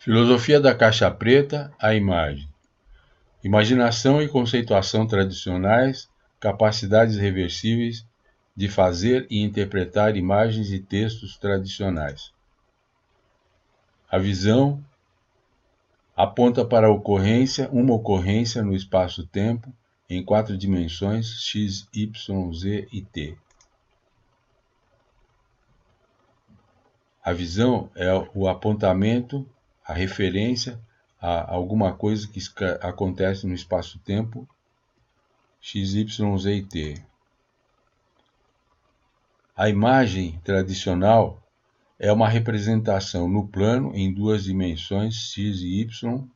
Filosofia da caixa preta, a imagem. Imaginação e conceituação tradicionais, capacidades reversíveis de fazer e interpretar imagens e textos tradicionais. A visão aponta para uma ocorrência no espaço-tempo em 4 dimensões x, y, z e t. A visão é o apontamento, a referência a alguma coisa que acontece no espaço-tempo x, y, z e t. A imagem tradicional é uma representação no plano em 2 dimensões x e y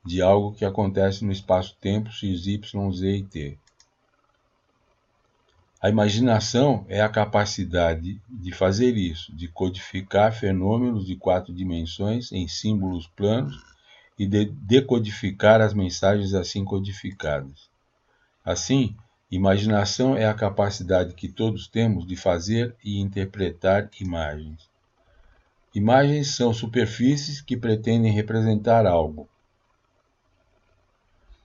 de algo que acontece no espaço-tempo x, y, z e t. A imaginação é a capacidade de fazer isso, de codificar fenômenos de 4 dimensões em símbolos planos e de decodificar as mensagens assim codificadas. Assim, imaginação é a capacidade que todos temos de fazer e interpretar imagens. Imagens são superfícies que pretendem representar algo.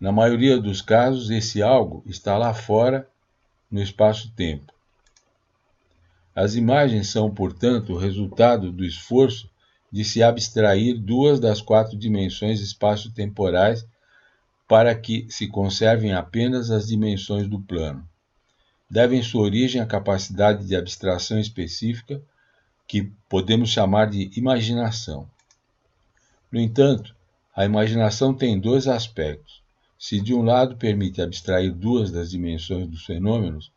Na maioria dos casos, esse algo está lá fora, no espaço-tempo. As imagens são, portanto, o resultado do esforço de se abstrair 2 das 4 dimensões espaço-temporais para que se conservem apenas as dimensões do plano. Devem sua origem à capacidade de abstração específica que podemos chamar de imaginação. No entanto, a imaginação tem 2 aspectos. Se de um lado permite abstrair 2 das dimensões dos fenômenos,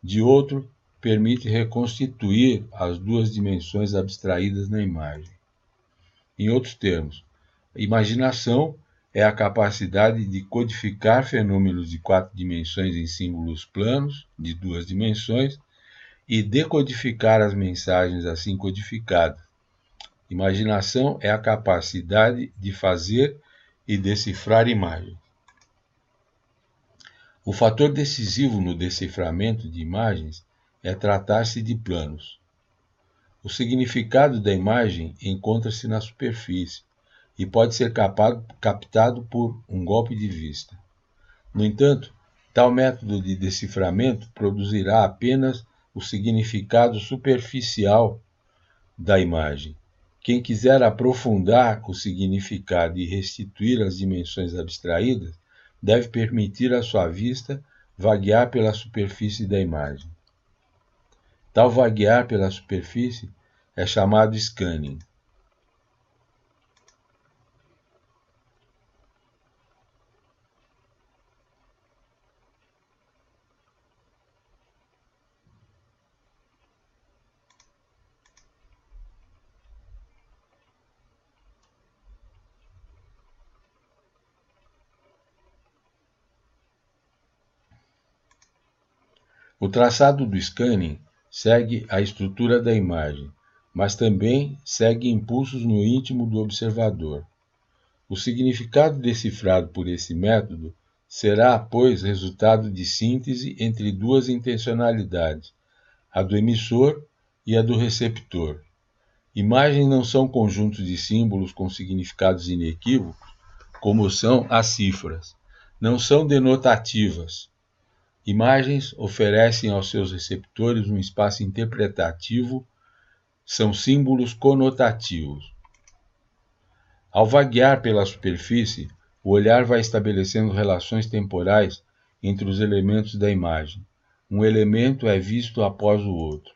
de outro permite reconstituir as 2 dimensões abstraídas na imagem. Em outros termos, a imaginação é a capacidade de codificar fenômenos de 4 dimensões em símbolos planos de 2 dimensões e decodificar as mensagens assim codificadas. Imaginação é a capacidade de fazer e decifrar imagens. O fator decisivo no deciframento de imagens é tratar-se de planos. O significado da imagem encontra-se na superfície e pode ser captado por um golpe de vista. No entanto, tal método de deciframento produzirá apenas o significado superficial da imagem. Quem quiser aprofundar o significado e restituir as dimensões abstraídas, deve permitir à sua vista vaguear pela superfície da imagem. Tal vaguear pela superfície é chamado scanning. O traçado do scanning segue a estrutura da imagem, mas também segue impulsos no íntimo do observador. O significado decifrado por esse método será, pois, resultado de síntese entre 2 intencionalidades, a do emissor e a do receptor. Imagens não são conjuntos de símbolos com significados inequívocos, como são as cifras. Não são denotativas. Imagens oferecem aos seus receptores um espaço interpretativo, são símbolos conotativos. Ao vaguear pela superfície, o olhar vai estabelecendo relações temporais entre os elementos da imagem. Um elemento é visto após o outro.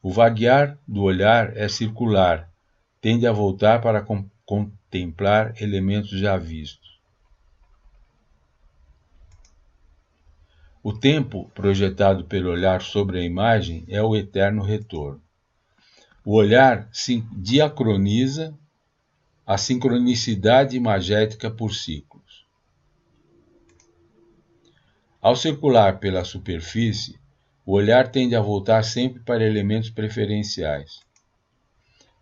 O vaguear do olhar é circular, tende a voltar para contemplar elementos já vistos. O tempo projetado pelo olhar sobre a imagem é o eterno retorno. O olhar se diacroniza a sincronicidade imagética por ciclos. Ao circular pela superfície, o olhar tende a voltar sempre para elementos preferenciais.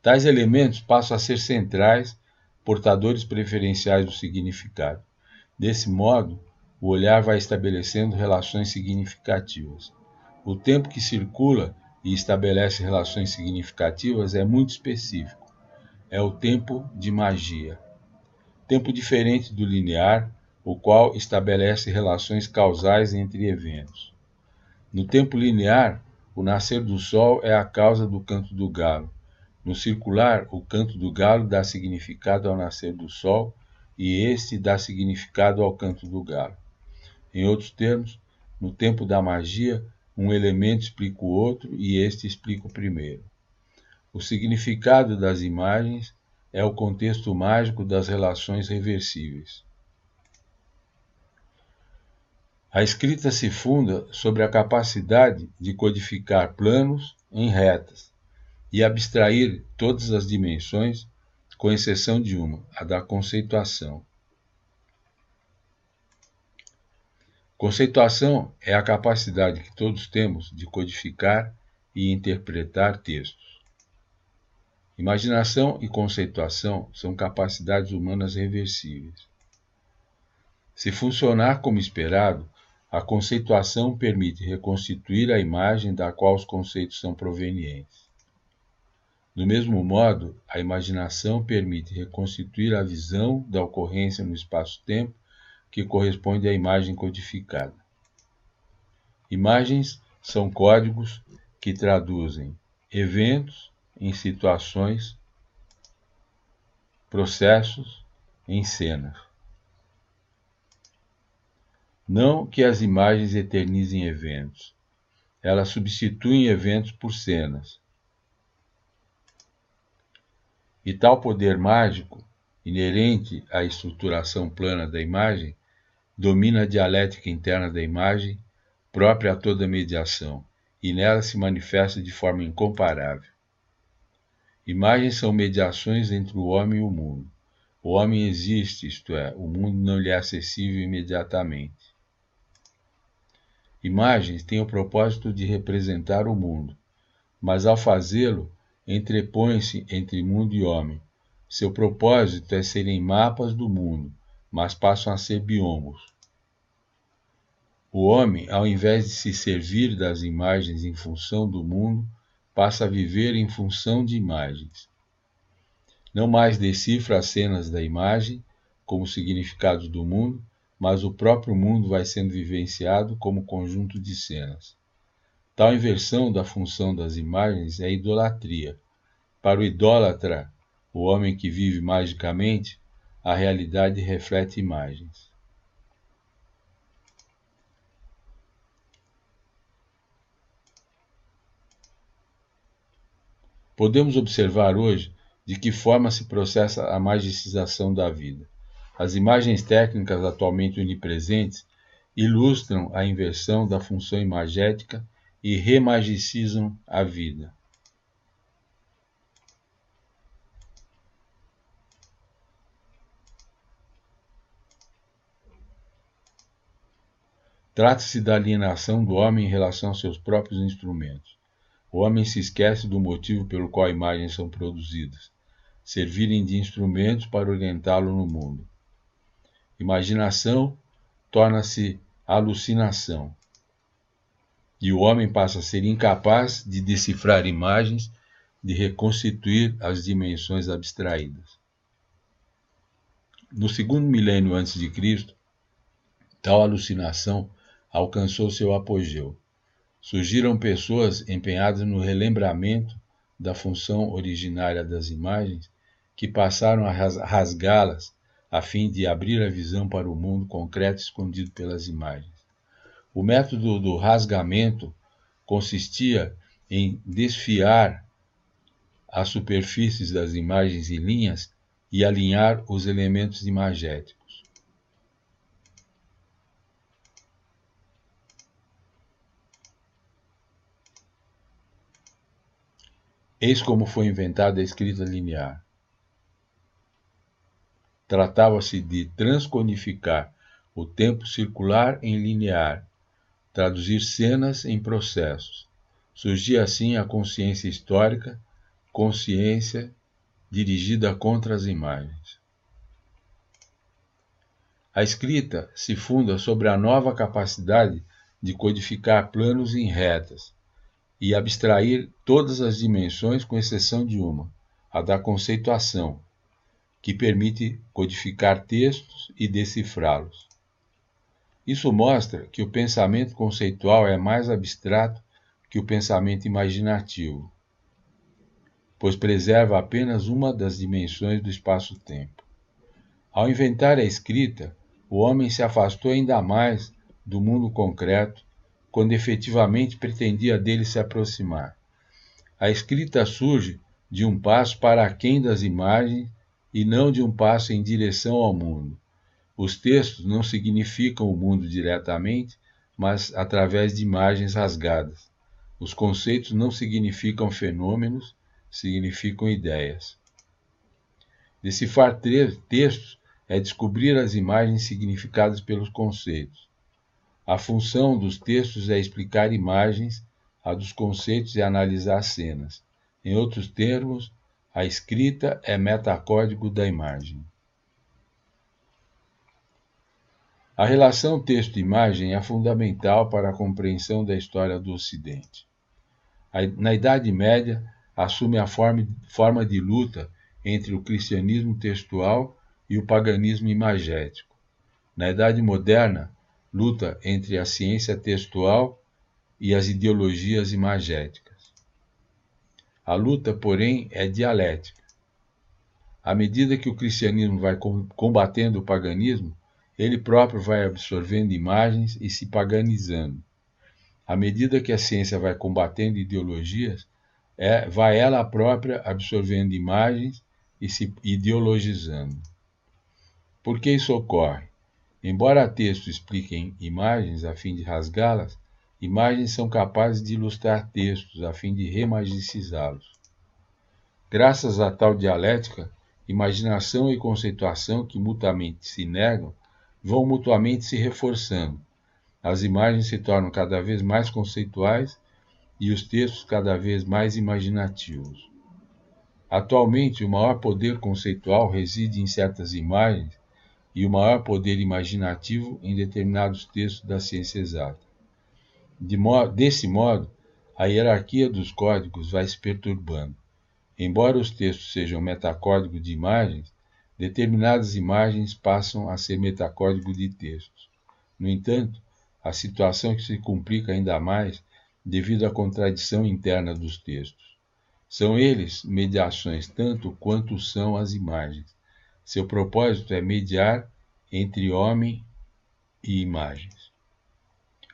Tais elementos passam a ser centrais, portadores preferenciais do significado. Desse modo, o olhar vai estabelecendo relações significativas. O tempo que circula e estabelece relações significativas é muito específico. é o tempo de magia. Tempo diferente do linear, o qual estabelece relações causais entre eventos. No tempo linear, o nascer do sol é a causa do canto do galo. No circular, o canto do galo dá significado ao nascer do sol e este dá significado ao canto do galo. Em outros termos, no tempo da magia, um elemento explica o outro e este explica o primeiro. O significado das imagens é o contexto mágico das relações reversíveis. A escrita se funda sobre a capacidade de codificar planos em retas e abstrair todas as dimensões, com exceção de uma, a da conceituação. Conceituação é a capacidade que todos temos de codificar e interpretar textos. Imaginação e conceituação são capacidades humanas reversíveis. Se funcionar como esperado, a conceituação permite reconstituir a imagem da qual os conceitos são provenientes. Do mesmo modo, a imaginação permite reconstituir a visão da ocorrência no espaço-tempo que corresponde à imagem codificada. Imagens são códigos que traduzem eventos em situações, processos em cenas. Não que as imagens eternizem eventos, elas substituem eventos por cenas. E tal poder mágico, inerente à estruturação plana da imagem, domina a dialética interna da imagem, própria a toda mediação, e nela se manifesta de forma incomparável. Imagens são mediações entre o homem e o mundo. O homem existe, isto é, o mundo não lhe é acessível imediatamente. Imagens têm o propósito de representar o mundo, mas ao fazê-lo, entrepõe-se entre mundo e homem. Seu propósito é serem mapas do mundo, mas passam a ser biomos. O homem, ao invés de se servir das imagens em função do mundo, passa a viver em função de imagens. Não mais decifra as cenas da imagem como significados do mundo, mas o próprio mundo vai sendo vivenciado como conjunto de cenas. Tal inversão da função das imagens é idolatria. Para o idólatra, o homem que vive magicamente, a realidade reflete imagens. Podemos observar hoje de que forma se processa a magicização da vida. As imagens técnicas atualmente onipresentes ilustram a inversão da função imagética e remagicizam a vida. Trata-se da alienação do homem em relação aos seus próprios instrumentos. O homem se esquece do motivo pelo qual imagens são produzidas, servirem de instrumentos para orientá-lo no mundo. Imaginação torna-se alucinação, e o homem passa a ser incapaz de decifrar imagens, de reconstituir as dimensões abstraídas. No segundo milênio antes de Cristo, tal alucinação alcançou seu apogeu. Surgiram pessoas empenhadas no relembramento da função originária das imagens, que passaram a rasgá-las a fim de abrir a visão para o mundo concreto escondido pelas imagens. O método do rasgamento consistia em desfiar as superfícies das imagens em linhas e alinhar os elementos imagéticos. Eis como foi inventada a escrita linear. Tratava-se de transcodificar o tempo circular em linear, traduzir cenas em processos. Surgia assim a consciência histórica, consciência dirigida contra as imagens. A escrita se funda sobre a nova capacidade de codificar planos em retas e abstrair todas as dimensões com exceção de uma, a da conceituação, que permite codificar textos e decifrá-los. Isso mostra que o pensamento conceitual é mais abstrato que o pensamento imaginativo, pois preserva apenas uma das dimensões do espaço-tempo. Ao inventar a escrita, o homem se afastou ainda mais do mundo concreto, quando efetivamente pretendia dele se aproximar. A escrita surge de um passo para aquém das imagens e não de um passo em direção ao mundo. Os textos não significam o mundo diretamente, mas através de imagens rasgadas. Os conceitos não significam fenômenos, significam ideias. Decifrar textos é descobrir as imagens significadas pelos conceitos. A função dos textos é explicar imagens, a dos conceitos é analisar cenas. Em outros termos, a escrita é metacódigo da imagem. A relação texto-imagem é fundamental para a compreensão da história do Ocidente. Na Idade Média, assume a forma de luta entre o cristianismo textual e o paganismo imagético. Na Idade Moderna, luta entre a ciência textual e as ideologias imagéticas. A luta, porém, é dialética. À medida que o cristianismo vai combatendo o paganismo, ele próprio vai absorvendo imagens e se paganizando. À medida que a ciência vai combatendo ideologias, vai ela própria absorvendo imagens e se ideologizando. Por que isso ocorre? Embora textos expliquem imagens a fim de rasgá-las, imagens são capazes de ilustrar textos a fim de remagicizá-los. Graças a tal dialética, imaginação e conceituação que mutuamente se negam, vão mutuamente se reforçando. As imagens se tornam cada vez mais conceituais e os textos cada vez mais imaginativos. Atualmente, o maior poder conceitual reside em certas imagens e o maior poder imaginativo em determinados textos da ciência exata. Desse modo, a hierarquia dos códigos vai se perturbando. Embora os textos sejam metacódigo de imagens, determinadas imagens passam a ser metacódigo de textos. No entanto, a situação que se complica ainda mais devido à contradição interna dos textos. São eles mediações tanto quanto são as imagens. Seu propósito é mediar entre homem e imagens.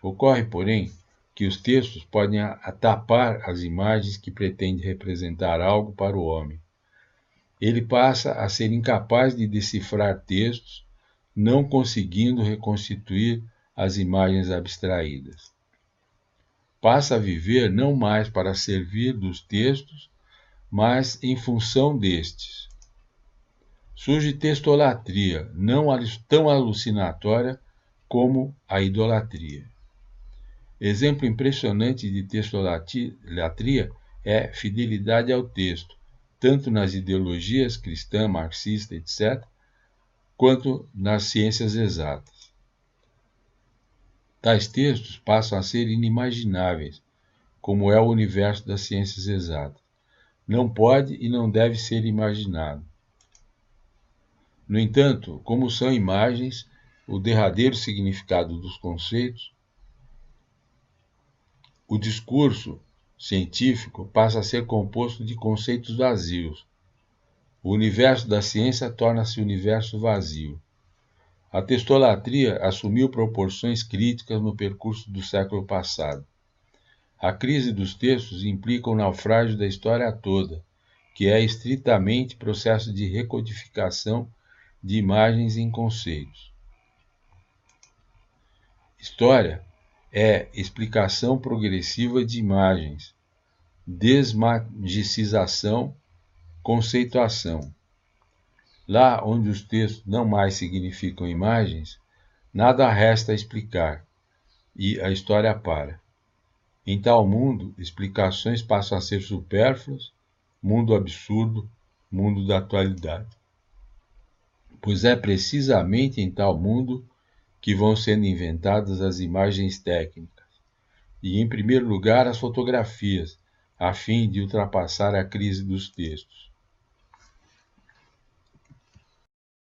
Ocorre, porém, que os textos podem tapar as imagens que pretendem representar algo para o homem. Ele passa a ser incapaz de decifrar textos, não conseguindo reconstituir as imagens abstraídas. Passa a viver não mais para servir dos textos, mas em função destes. Surge textolatria, não tão alucinatória como a idolatria. Exemplo impressionante de textolatria é fidelidade ao texto, tanto nas ideologias cristã, marxista, etc., quanto nas ciências exatas. Tais textos passam a ser inimagináveis, como é o universo das ciências exatas. Não pode e não deve ser imaginado. No entanto, como são imagens, o derradeiro significado dos conceitos, o discurso científico passa a ser composto de conceitos vazios. O universo da ciência torna-se universo vazio. A textolatria assumiu proporções críticas no percurso do século passado. A crise dos textos implica o naufrágio da história toda, que é estritamente processo de recodificação de imagens em conceitos. História é explicação progressiva de imagens, desmagicização, conceituação. Lá onde os textos não mais significam imagens, nada resta a explicar, e a história para. Em tal mundo, explicações passam a ser supérfluas, mundo absurdo, mundo da atualidade. Pois é precisamente em tal mundo que vão sendo inventadas as imagens técnicas, e em primeiro lugar as fotografias, a fim de ultrapassar a crise dos textos.